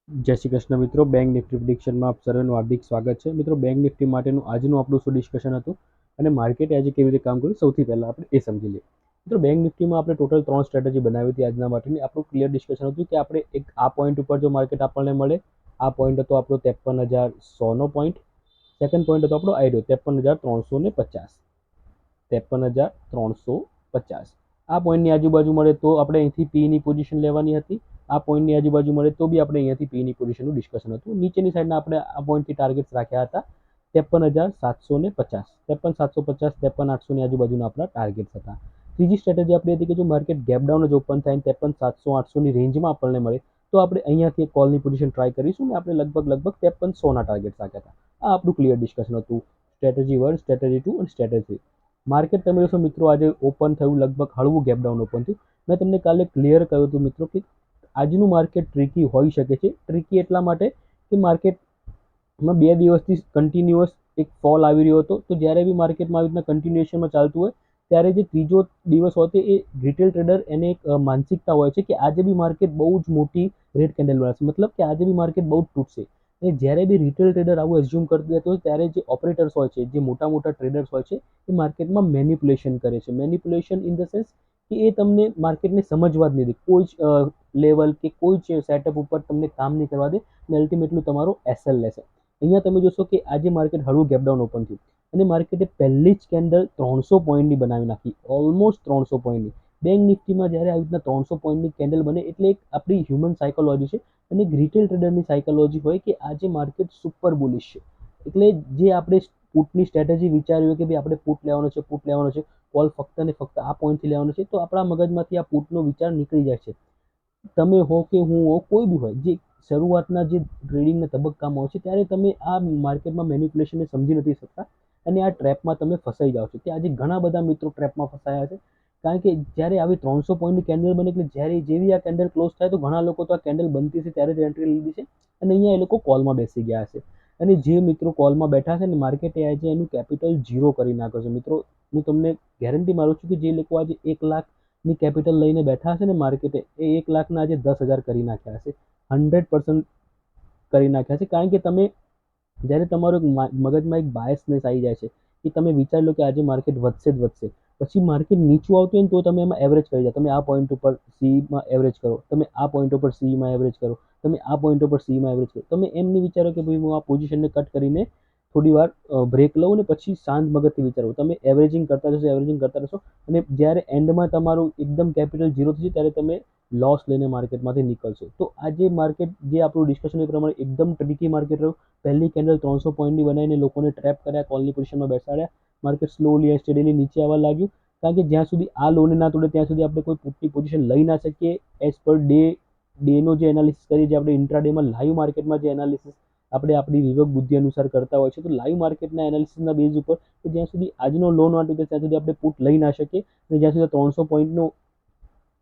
જય શ્રી કૃષ્ણ મિત્રો, bank Nifty પ્રિડિક્શનમાં આપ સર્વેનું હાર્દિક સ્વાગત છે. મિત્રો, બેંક નિફ્ટી માટેનું આજનું આપણું શું ડિસ્કશન હતું અને માર્કેટ આજે કેવી રીતે કામ કર્યું સૌથી પહેલાં આપણે એ સમજી લઈએ. મિત્રો, બેંક નિફ્ટીમાં આપણે ટોટલ 3 સ્ટ્રેટેજી બનાવી હતી આજના માટેની. આપણું ક્લિયર ડિસ્કશન હતું કે આપણે એક આ પોઈન્ટ ઉપર જો માર્કેટ આપણને મળે, આ પોઈન્ટ હતો આપણો 53,100નો પોઈન્ટ. સેકન્ડ પોઈન્ટ હતો આપણો આઈડિયો 53,350. 53,350 આ પોઈન્ટની આજુબાજુ મળે તો આપણે અહીંથી પીની પોઝિશન લેવાની હતી. આ પોઈન્ટની આજુબાજુ મળે તો બી આપણે અહીંયાથી પીની પોઝિશનનું ડિસ્કશન હતું. નીચેની સાઈડના આપણે આ પોઈન્ટથી ટાર્ગેટ્સ રાખ્યા હતા 53,750, 53,750, 53,800ની આજુબાજુના આપણા ટાર્ગેટ્સ હતા. ત્રીજી સ્ટ્રેટેજી આપણી હતી કે જો માર્કેટ ગેપડાઉન જ ઓપન થાય 53,700-800ની રેન્જમાં આપણને મળે તો આપણે અહીંયાથી એક કોલની પોઝિશન ટ્રાય કરીશું ને આપણે લગભગ 53,100ના ટાર્ગેટ રાખ્યા હતા. આ આપણું ક્લિયર ડિસ્કશન હતું. સ્ટ્રેટેજી 1, સ્ટ્રેટેજી 2 અને સ્ટ્રેટેજી 3. માર્કેટ તમે જોશો મિત્રો, આજે ઓપન થયું, લગભગ હળવું ગેપડાઉન ઓપન થયું. મેં તમને કાલે ક્લિયર કહ્યું હતું મિત્રો કે આજનું માર્કેટ ટ્રિકી હોઈ શકે છે. ટ્રિકી એટલા માટે કે માર્કેટમાં 2 દિવસથી કન્ટિન્યુઅસ એક ફોલ આવી રહ્યો હતો. તો જ્યારે બી માર્કેટમાં આવી રીતના કન્ટિન્યુએશનમાં ચાલતું હોય ત્યારે જે ત્રીજો દિવસ હોય એ રિટેલ ટ્રેડર એને એક માનસિકતા હોય છે કે આજે બી માર્કેટ બહુ જ મોટી રેડ કેન્ડલ બનાવશે, મતલબ કે આજે બી માર્કેટ બહુ જ તૂટશે. અને જ્યારે બી રિટેલ ટ્રેડર આવું એઝ્યુમ કરતું હોય ત્યારે જે ઓપરેટર્સ હોય છે, જે મોટા મોટા ટ્રેડર્સ હોય છે, એ માર્કેટમાં મેનિપ્યુલેશન કરે છે. મેનિપ્યુલેશન ઇન ધ સેન્સ કે એ તમને માર્કેટને સમજવા જ નહીં દે, કોઈ જ લેવલ કે કોઈ જ સેટઅપ ઉપર તમને કામ નહીં કરવા દે અને અલ્ટિમેટલી તમારો એસએલ લેશે. અહીંયા તમે જોશો કે આજે માર્કેટ હળવું ગેપડાઉન ઓપન થયું અને માર્કેટે પહેલી જ કેન્ડલ 300 પોઈન્ટની બનાવી નાખી, ઓલમોસ્ટ 300 પોઈન્ટની. બેંક નિફ્ટીમાં જ્યારે આવી રીતના 300 પોઈન્ટની કેન્ડલ બને એટલે એક આપણી હ્યુમન સાયકોલોજી છે અને એક રિટેલ ટ્રેડરની સાયકોલોજી હોય કે આજે માર્કેટ સુપર બુલિશ છે. એટલે જે આપણે પુટની સ્ટ્રેટેજી વિચારી હોય કે ભાઈ આપણે પુટ લેવાનો છે, કોલ ફક્ત ને ફક્ત આ પોઈન્ટથી લેવાનો છે, તો આપણા મગજમાંથી આ પુટનો વિચાર નીકળી જાય છે. તમે હો કે હું હો, કોઈ બી હોય, જે શરૂઆતના જે ટ્રેડિંગના તબક્કામાં હોય છે ત્યારે તમે આ માર્કેટમાં મેનિપ્યુલેશનને સમજી નથી શકતા અને આ ટ્રેપમાં તમે ફસાઈ જાઓ છો. કે આજે ઘણા બધા મિત્રો ટ્રેપમાં ફસાયા છે. કારણ કે જ્યારે આવી 300 પોઈન્ટની કેન્ડલ બને એટલે જ્યારે જેવી આ કેન્ડલ ક્લોઝ થાય તો ઘણા લોકો તો આ કેન્ડલ બનતી છે ત્યારે જ એન્ટ્રી લીધી છે અને અહીંયા એ લોકો કોલમાં બેસી ગયા છે. અને જે મિત્રો કોલમાં બેઠા છે ને, માર્કેટે આજે એનું કેપિટલ ઝીરો કરી નાખ્યો છે. મિત્રો, હું તમને ગેરંટી મારું છું કે જે લોકો આજે 1 લાખની કેપિટલ લઈને બેઠા છે ને માર્કેટે, એ 1 લાખના આજે 10,000 કરી નાખ્યા છે. 100% કરી નાખ્યા છે. કારણ કે તમે જ્યારે તમારો મગજમાં એક બાયસનેસ આવી જાય છે કે તમે વિચારી લો કે આજે માર્કેટ વધશે જ વધશે, પછી માર્કેટ નીચું આવતું હોય ને તો તમે એમાં એવરેજ કરી જાઓ. તમે આ પોઈન્ટ ઉપર સીમાં એવરેજ કરો, તમે આ પોઈન્ટ ઉપર સીમાં એવરેજ કરો, તમે આ પોઈન્ટ ઉપર સીમાં એવરેજ કરો. તમે એમ નહીં વિચારો કે ભાઈ હું આ પોઝિશનને કટ કરીને થોડી વાર બ્રેક લઉં ને પછી શાંત મગજથી વિચારો. તમે એવરેજિંગ કરતા રહેશો અને જ્યારે એન્ડમાં તમારું એકદમ કેપિટલ ઝીરો થશે ત્યારે તમે લોસ લઈને માર્કેટમાંથી નીકળશો. તો આજે માર્કેટ જે આપણું ડિસ્કશન એ પ્રમાણે એકદમ ટ્રિકી માર્કેટ રહ્યું. પહેલી કેન્ડલ 300 પોઈન્ટની બનાવીને લોકોને ટ્રેપ કર્યા, કોલની પોઝિશનમાં બેસાડ્યા. માર્કેટ સ્લોલી એન્ડ સ્ટેડીલી નીચે આવવા લાગ્યું. કારણ કે જ્યાં સુધી આ લોને ના તોડે ત્યાં સુધી આપણે કોઈ પુટની પોઝિશન લઈ ના શકીએ. એઝ પર ડેનો જે એનાલિસિસ કરીએ, જે આપણે ઇન્ટ્રાડેમાં લાઈવ માર્કેટમાં જે એનાલિસિસ આપણે આપણી વિવેક બુદ્ધિ અનુસાર કરતા હોય છે, તો લાઈવ માર્કેટના એનાલિસિસના બેઝ ઉપર કે જ્યાં સુધી આજનો લો ના તૂટે ત્યાં સુધી આપણે પુટ લઈ ના શકીએ. અને જ્યાં સુધી 300 પોઈન્ટનો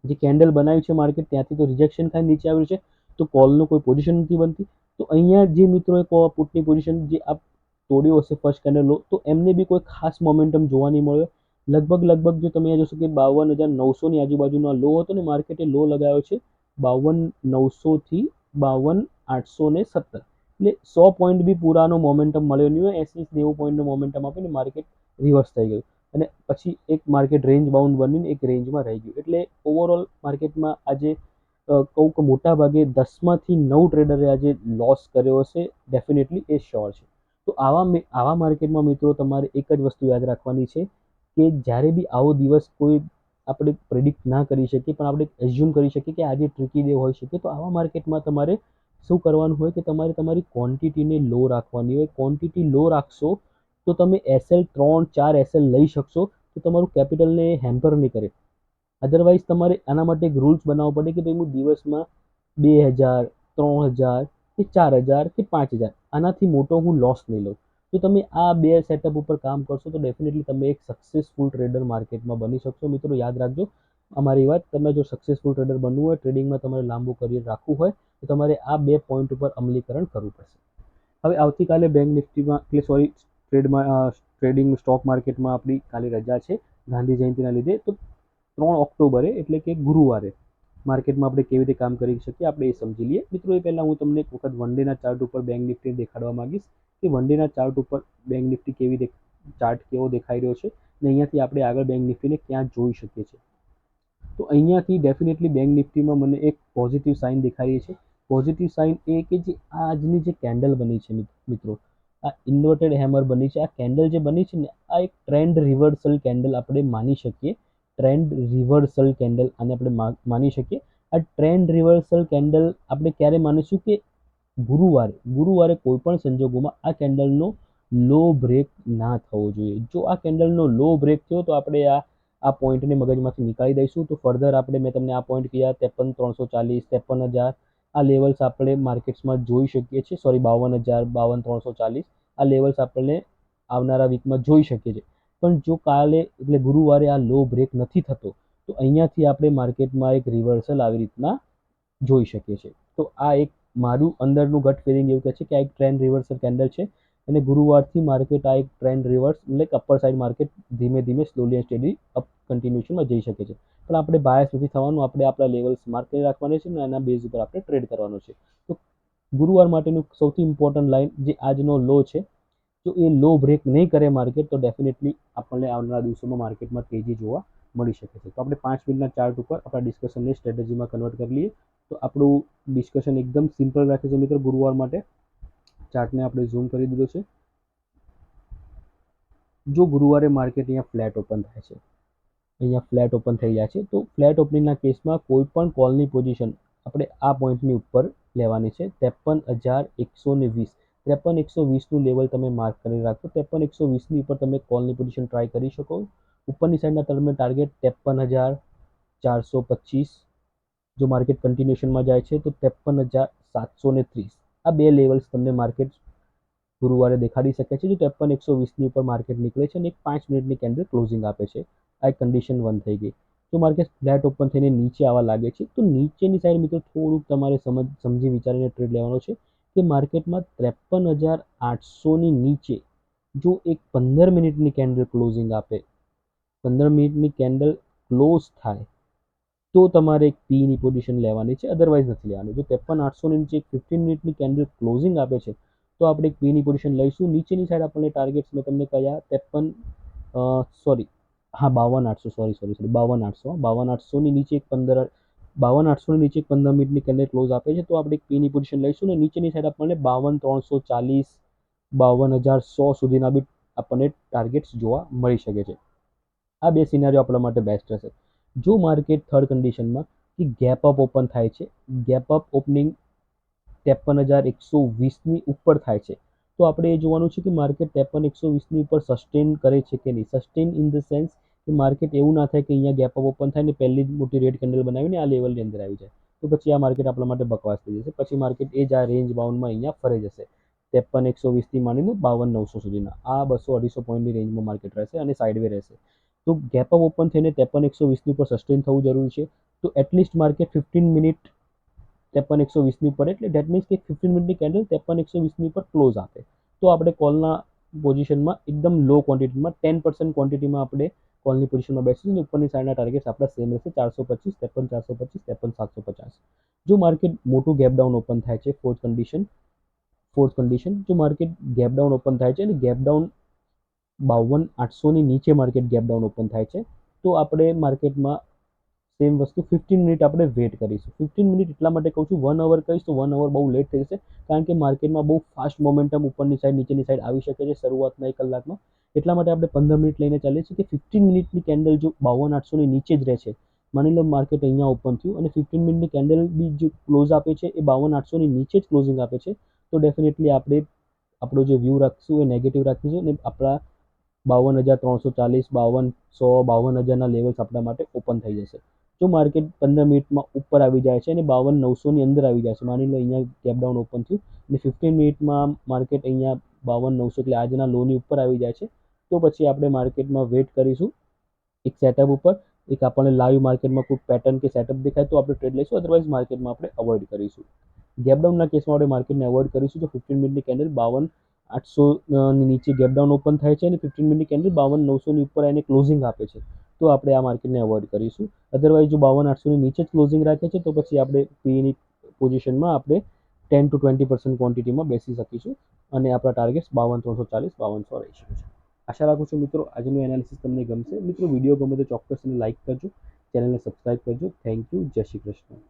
જે કેન્ડલ બનાવી છે માર્કેટ ત્યાંથી તો રિજેક્શન થાય નીચે આવ્યું છે, તો કોલનો કોઈ પોઝિશન નથી બનતી. તો અહીંયા જે મિત્રોએ પુટની પોઝિશન જે આ તોડ્યો હશે ફર્સ્ટ કેન્ડલ લો, તો એમને બી કોઈ ખાસ મોમેન્ટમ જોવા નહીં મળ્યો. લગભગ જો તમે જોશો કે 52,900ની આજુબાજુનો લો હતો ને, માર્કેટે લો લગાવ્યો છે 52,900થી 52,817. એટલે 100 પોઈન્ટ બી પૂરાનો મોમેન્ટમ મળ્યો નહીં હોય. 80-90 પોઈન્ટનો મોમેન્ટમ આપીને માર્કેટ રિવર્સ થઈ ગયું અને પછી એક માર્કેટ રેન્જ બાઉન્ડ બનીને એક રેન્જમાં રહી ગયું. એટલે ઓવરઓલ માર્કેટમાં આજે કહું કે મોટા ભાગે 10માંથી 9 ટ્રેડરે આજે લોસ કર્યો હશે, ડેફિનેટલી એ શ્યોર છે. તો આવા માર્કેટમાં મિત્રો તમારે એક જ વસ્તુ યાદ રાખવાની છે કે જ્યારે બી આવો દિવસ કોઈ આપણે પ્રિડિક્ટ ના કરી શકીએ પણ આપણે એઝ્યુમ કરી શકીએ કે આજે ટ્રિકી ડે હોઈ શકે, તો આવા માર્કેટમાં તમારે શું કરવાનું હોય કે તમારે તમારી ક્વોન્ટિટીને લો રાખવાની હોય. ક્વોન્ટિટી લો રાખશો તો તમે એસએલ 3-4 એસએલ લઈ શકશો, તો તમારું કેપિટલને હેમ્પર નહીં કરે. અધરવાઇઝ તમારે આના માટે એક રૂલ્સ બનાવવો પડે કે ભાઈ હું દિવસમાં 2,000, 3,000 કે 4,000 કે 5,000 આનાથી મોટો હું લોસ નહીં લઉં. જો તમે આ બે સેટઅપ ઉપર કામ કરશો તો ડેફિનેટલી તમે એક સક્સેસફુલ ટ્રેડર માર્કેટમાં બની શકશો. મિત્રો, યાદ રાખજો અમારી વાત, તમે જો સક્સેસફુલ ટ્રેડર બનવું હોય, ટ્રેડિંગમાં તમારે લાંબુ કરિયર રાખવું હોય, તો તમારે આ 2 પોઈન્ટ ઉપર અમલીકરણ કરવું પડશે. હવે આવતીકાલે બેંક નિફ્ટીમાં એટલે ટ્રેડિંગ સ્ટોક માર્કેટમાં આપણી કાલે રજા છે ગાંધી જયંતિના લીધે. તો 3 ઓક્ટોબરે એટલે કે ગુરુવારે માર્કેટમાં આપણે કેવી રીતે કામ કરી શકીએ આપણે એ સમજી લઈએ. મિત્રો એ પહેલાં હું તમને એક વખત વન ડેના ચાર્ટ ઉપર બેંક નિફ્ટી દેખાડવા માંગીશ કે વન ડેના ચાર્ટ ઉપર બેંક નિફ્ટી ચાર્ટ કેવો દેખાઈ રહ્યો છે અને અહીંયાથી આપણે આગળ બેંક નિફ્ટીને ક્યાં જોઈ શકીએ છીએ. તો અહીંયાથી ડેફિનેટલી બેંક નિફ્ટીમાં મને એક પોઝિટિવ સાઇન દેખાઈ રહી છે. પોઝિટિવ સાઇન એ કે જે આજની જે કેન્ડલ બની છે મિત્રો, આ ઇન્વર્ટેડ હેમર બની છે. આ કેન્ડલ જે બની છે ને, આ એક ટ્રેન્ડ રિવર્સલ કેન્ડલ આપણે માની શકીએ. ટ્રેન્ડ રિવર્સલ કેન્ડલ આને આપણે માની શકીએ. આ ટ્રેન્ડ રિવર્સલ કેન્ડલ આપણે ક્યારે માનીશું કે ગુરુવારે કોઈ પણ સંજોગોમાં આ કેન્ડલનો લો બ્રેક ના થવો જોઈએ. જો આ કેન્ડલનો લો બ્રેક થયો તો આપણે આ પોઈન્ટને મગજમાંથી નીકાળી દઈશું. તો ફર્ધર મેં તમને આ પોઈન્ટ કીધા 53,340, 53,000 આ લેવલ્સ આપણે માર્કેટ્સમાં જોઈ શકીએ છીએ. 52,000, 52,340 આ લેવલ્સ આપણે આવનારા વીકમાં જોઈ શકીએ છીએ. પણ જો કાલે એટલે ગુરુવારે આ લો બ્રેક નથી થતો તો અહીંયાથી આપણે માર્કેટમાં એક રિવર્સલ આવી રીતના જોઈ શકીએ છીએ. તો આ એક મારું અંદરનું ગટ ફિલિંગ એવું કહે છે કે આ એક ટ્રેન્ડ રિવર્સલ કેન્ડલ છે અને ગુરુવારથી માર્કેટ આ એક ટ્રેન્ડ રિવર્સ એટલે અપર સાઇડ માર્કેટ ધીમે ધીમે સ્લોલી એન્ડ સ્ટેડી અપ કન્ટિન્યુએશનમાં જઈ શકે છે. પણ આપણે બાયસ નથી થવાનું, આપણે આપણા લેવલ્સ માર્ક કરી રાખવાના છે અને એના બેઝ ઉપર આપણે ટ્રેડ કરવાનો છે. તો ગુરુવાર માટેનું સૌથી ઇમ્પોર્ટન્ટ લાઇન જે આજનો લો છે, જો એ લો બ્રેક નહીં કરે માર્કેટ તો ડેફિનેટલી આપણને આવનારા દિવસોમાં માર્કેટમાં તેજી જોવા મળી શકે છે. તો આપણે 5 મિનિટના ચાર્ટ ઉપર આપણા ડિસ્કશનને સ્ટ્રેટેજીમાં કન્વર્ટ કરી લઈએ. તો આપણું ડિસ્કશન એકદમ સિમ્પલ રાખીશું મિત્રો. ગુરુવાર માટે ચાર્ટને આપણે ઝૂમ કરી દીધો છે. જો ગુરુવારે માર્કેટ અહીંયા ફ્લેટ ઓપન થાય છે, અહીંયા ફ્લેટ ઓપન થઈ જાય છે, તો ફ્લેટ ઓપનિંગના કેસમાં કોઈ પણ કોલની પોઝિશન આપણે આ પોઈન્ટની ઉપર લેવાની છે 53,120. 53,120નું લેવલ તમે માર્ક કરી રાખો. 53,120ની ઉપર તમે કોલની પોઝિશન ટ્રાય કરી શકો. ઉપરની સાઈડના તમે ટાર્ગેટ 53,425. જો માર્કેટ કન્ટિન્યુએશનમાં જાય છે તો 53,730. આ બે લેવલ્સ તમને માર્કેટ ગુરુવારે દેખાડી શકે છે. જો 53,120ની ઉપર માર્કેટ નીકળે છે અને એક 5 મિનિટની કેન્ડલ ક્લોઝિંગ આપે છે, આ એક કન્ડિશન 1 થઈ ગઈ. જો માર્કેટ ફ્લેટ ઓપન થઈને નીચે આવવા લાગે છે તો નીચેની સાઈડ મિત્રો થોડુંક તમારે સમજી વિચારીને ટ્રેડ લેવાનો છે કે માર્કેટમાં 53,800ની નીચે જો એક 15 મિનિટની કેન્ડલ ક્લોઝિંગ આપે, 15 મિનિટની કેન્ડલ ક્લોઝ થાય તો તમારે એક પીની પોઝિશન લેવાની છે, અદરવાઇઝ નથી લેવાની. જો 53,800ની નીચે એક 15 મિનિટની કેન્ડલ ક્લોઝિંગ આપે છે તો આપણે એક પીની પોઝિશન લઈશું. નીચેની સાઈડ આપણને ટાર્ગેટ્સ મેં તમને કયા 52,800ની નીચે એક 15 મિનિટની કેન્ડલ ક્લોઝ આપે છે તો આપણે એક પીની પોઝિશન લઈશું અને નીચેની સાઈડ આપણને 52,340, 52,100 સુધીના બી આપણને ટાર્ગેટ્સ જોવા મળી શકે છે. આ બે સિનારીઓ આપણા માટે બેસ્ટ રહેશે. જો માર્કેટ થર્ડ કન્ડિશનમાં કે ગેપ અપ ઓપન થાય છે, ગેપ અપ ઓપનિંગ 53,120ની ઉપર થાય છે તો આપણે એ જોવાનું છે કે માર્કેટ 53,120ની ઉપર સસ્ટેન કરે છે કે નહીં. સસ્ટેન ઇન ધ સેન્સ કે માર્કેટ એવું ના થાય કે અહીંયા ગેપ અપ ઓપન થાય ને પહેલી જ મોટી રેડ કેન્ડલ બનાવીને આ લેવલની અંદર આવી જાય તો પછી આ માર્કેટ આપણા માટે બકવાસ થઈ જશે. પછી માર્કેટ એ જ આ રેન્જ બાઉન્ડમાં અહીંયા ફરી જશે 53,120થી માંડીને 52,900 સુધીના આ 200-250 પોઈન્ટની રેન્જમાં માર્કેટ રહેશે અને સાઇડવે રહેશે. તો ગેપ અપ ઓપન થઈને 53,120ની ઉપર સસ્ટેન થવું જરૂરી છે. તો એટલીસ્ટ માર્કેટ 15 મિનિટ 53,120ની ઉપર એટલે ડેટ મીન્સ કે 15 મિનિટની કેન્ડલ 53,120ની ઉપર ક્લોઝ આપે તો આપણે કોલના પોઝિશનમાં એકદમ લો ક્વોન્ટિટીમાં 10% ક્વોન્ટિટીમાં આપણે કોલની પોઝિશનમાં બેસીશું અને ઉપરની સાઈડના ટાર્ગેટ્સ આપણા સેમ રહેશે 425, 53,425, 53,750. જો માર્કેટ મોટું ગેપ ડાઉન ઓપન થાય છે ફોર્થ કન્ડિશન જો માર્કેટ ગેપ ડાઉન ઓપન થાય છે અને ગેપ ડાઉન 52,800ની નીચે માર્કેટ ગેપ ડાઉન ઓપન થાય છે તો આપણે માર્કેટમાં સેમ વસ્તુ 15 મિનિટ આપણે વેટ કરીશું. 15 મિનિટ એટલા માટે કહું છું, 1 અવર કહીશ તો 1 અવર બહુ લેટ થઈ જશે કારણ કે માર્કેટમાં બહુ ફાસ્ટ મોમેન્ટમ ઉપરની સાઈડ નીચેની સાઈડ આવી શકે છે શરૂઆતના 1 કલાકમાં. એટલા માટે આપણે 15 મિનિટ લઈને ચાલીએ છીએ કે 15 મિનિટની કેન્ડલ જો 52,800ની નીચે જ રહે છે, માની લો માર્કેટ અહીંયા ઓપન થયું અને 15 મિનિટની કેન્ડલ બી જે ક્લોઝ આપે છે એ 52,800ની નીચે જ ક્લોઝિંગ આપે છે તો ડેફિનેટલી આપણે આપણો જે વ્યૂ રાખીશું એ નેગેટિવ રાખીશું અને આપણા 52,340, 52,100, 52,000ના લેવલ્સ આપણા માટે ઓપન થઈ જશે. જો માર્કેટ 15 મિનિટમાં ઉપર આવી જાય છે અને 52,900ની અંદર આવી જાય છે, માની લો અહીંયા ગેપ ડાઉન ઓપન થયું અને 15 મિનિટમાં માર્કેટ અહીંયા 52,900 એટલે આજના લોની ઉપર આવી જાય છે તો પછી આપણે માર્કેટમાં વેટ કરીશું એક સેટઅપ ઉપર. એક આપણને લાઈવ માર્કેટમાં કોઈ પેટર્ન કે સેટઅપ દેખાય તો આપણે ટ્રેડ લઈશું, અદરવાઇઝ માર્કેટમાં આપણે અવોઇડ કરીશું. ગેપડાઉનના કેસમાં આપણે માર્કેટને અવોઇડ કરીશું. તો 15 મિનિટની કેન્ડલ 52,800ની નીચે ગેપડાઉન ઓપન થાય છે અને 15 મિનિટની કેન્ડલ 52,900ની ઉપર એને ક્લોઝિંગ આપે છે તો આપણે આ માર્કેટને અવોઇડ કરીશું. અધરવાઇઝ જો 52,800ની નીચે જ ક્લોઝિંગ રાખે છે તો પછી આપણે પીની પોઝિશનમાં આપણે 10 to 20% ક્વોન્ટિટીમાં બેસી શકીશું અને આપણા ટાર્ગેટ્સ 52,340 5200 રહી શકે છે. આશા રાખું છું મિત્રો આજનું એનાલિસિસ તમને ગમશે. મિત્રો વિડીયો ગમે તો ચોક્કસ લાઇક કરજો, ચેનલને સબસ્ક્રાઇબ કરજો. Thank you. જય શ્રી કૃષ્ણ.